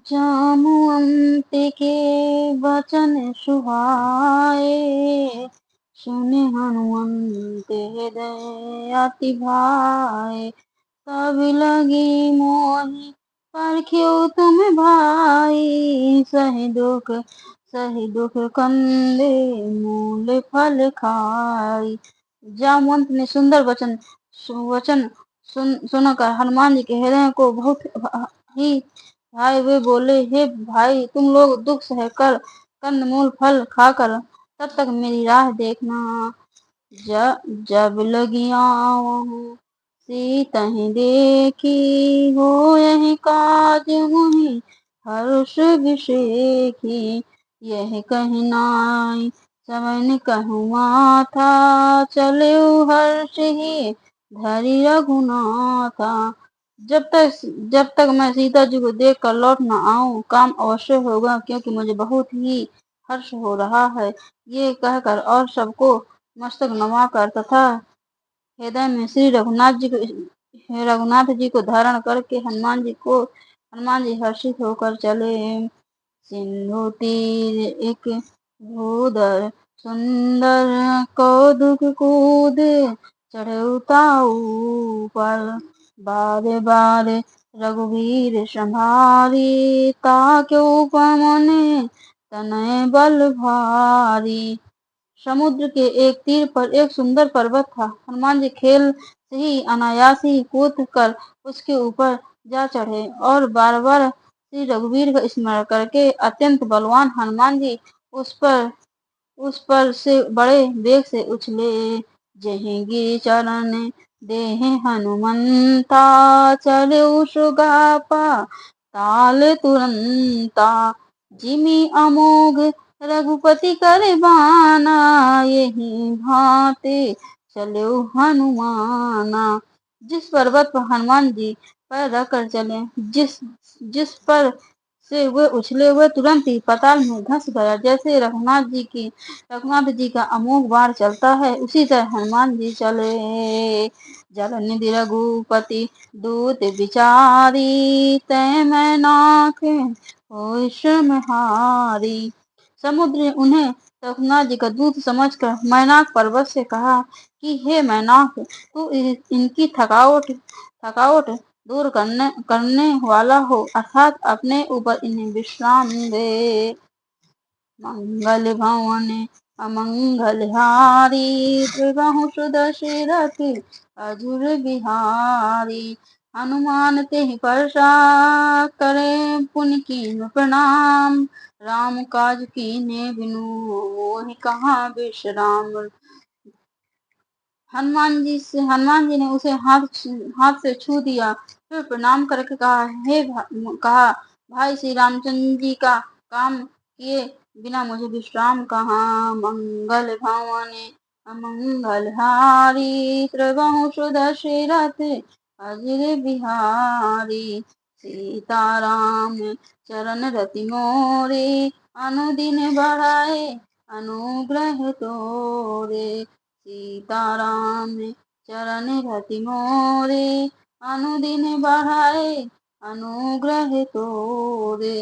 जामुअंत के वचन सुहाए, सुने हनुमंत हृदय अति भाए। तब लगी मोहि परख्यो तुम भाई, सही दुख कंदे मूल फल खाई। जामवंत ने सुंदर वचन सुनकर हनुमान जी के हृदय को बहुत ही भाई। वे बोले, हे भाई, तुम लोग दुख सहकर कंदमूल फल खाकर तब तक मेरी राह देखना। जब लगी आऊं सीतहि देखी, हो यही काज मुहि हर्ष विषेखी। यह कही नाई समन कहूँ माथा, चले हर्ष ही धरि रघुनाथा। जब तक मैं सीता जी को देख कर लौट न आऊं, काम अवश्य होगा, क्योंकि मुझे बहुत ही हर्ष हो रहा है। ये कहकर और सबको मस्तक नवाकर तथा हृदय में श्री रघुनाथ जी को धारण करके हनुमान जी हर्षित होकर चले। सिंधु तीर एक भूधर सुंदर, कौतुक कूद चढ़े ताऊ पर। बारे बारे रघुवीर संभारी, ताके उपमन तनय बल भारी। समुद्र के एक तीर पर एक सुंदर पर्वत था। हनुमान जी खेल से ही अनायास ही कूद कर उसके ऊपर जा चढ़े और बार बार श्री रघुवीर का स्मरण करके अत्यंत बलवान हनुमान जी उस पर से बड़े वेग से उछले। जहीं गिरि चरण देहि हनुमंता, चले सुगापा ताल तुरंता। जिमि अमोघ रघुपति करे बाना, यही भांति चले हनुमाना। जिस पर्वत पर हनुमान जी पैर रखकर चले, जिस पर से वे उछले, हुए तुरंत ही पाताल में धंस गया। जैसे रघुनाथ जी का अमोघ बाण चलता है, उसी तरह हनुमान जी चले। जल निधि रघुपति दूत बिचारी, तय मैं नाथ होय श्रमहारी। समुद्र ने उन्हें रघुनाथ जी का दूत समझकर मैनाक पर्वत से कहा कि हे मैनाक, तू इनकी थकावट दूर करने वाला हो, अर्थात अपने ऊपर इन्हें विश्राम दे। मंगल भवन अमंगल हारी, त्रिबाहु सुदशरथ अजुर बिहारी। हनुमान तेहि परसा करे पुनि कीन्ह प्रणाम, राम काज कीन्हे बिनु मोहि कहाँ विश्राम। हनुमान जी ने उसे हाथ से छू दिया, फिर प्रणाम करके कहा, भाई श्री रामचंद्र जी का काम किए बिना मुझे विश्राम कहाँ। मंगल भवन अमंगल हारी, त्रिबाहु सुदशरथ अजर बिहारी। सीताराम चरण रति मोरे, अनुदिन बढ़ाए अनुग्रह तोरे। सीताराम चरण रति मोरे, अनुदिन बढ़ाए अनुग्रह तोरे।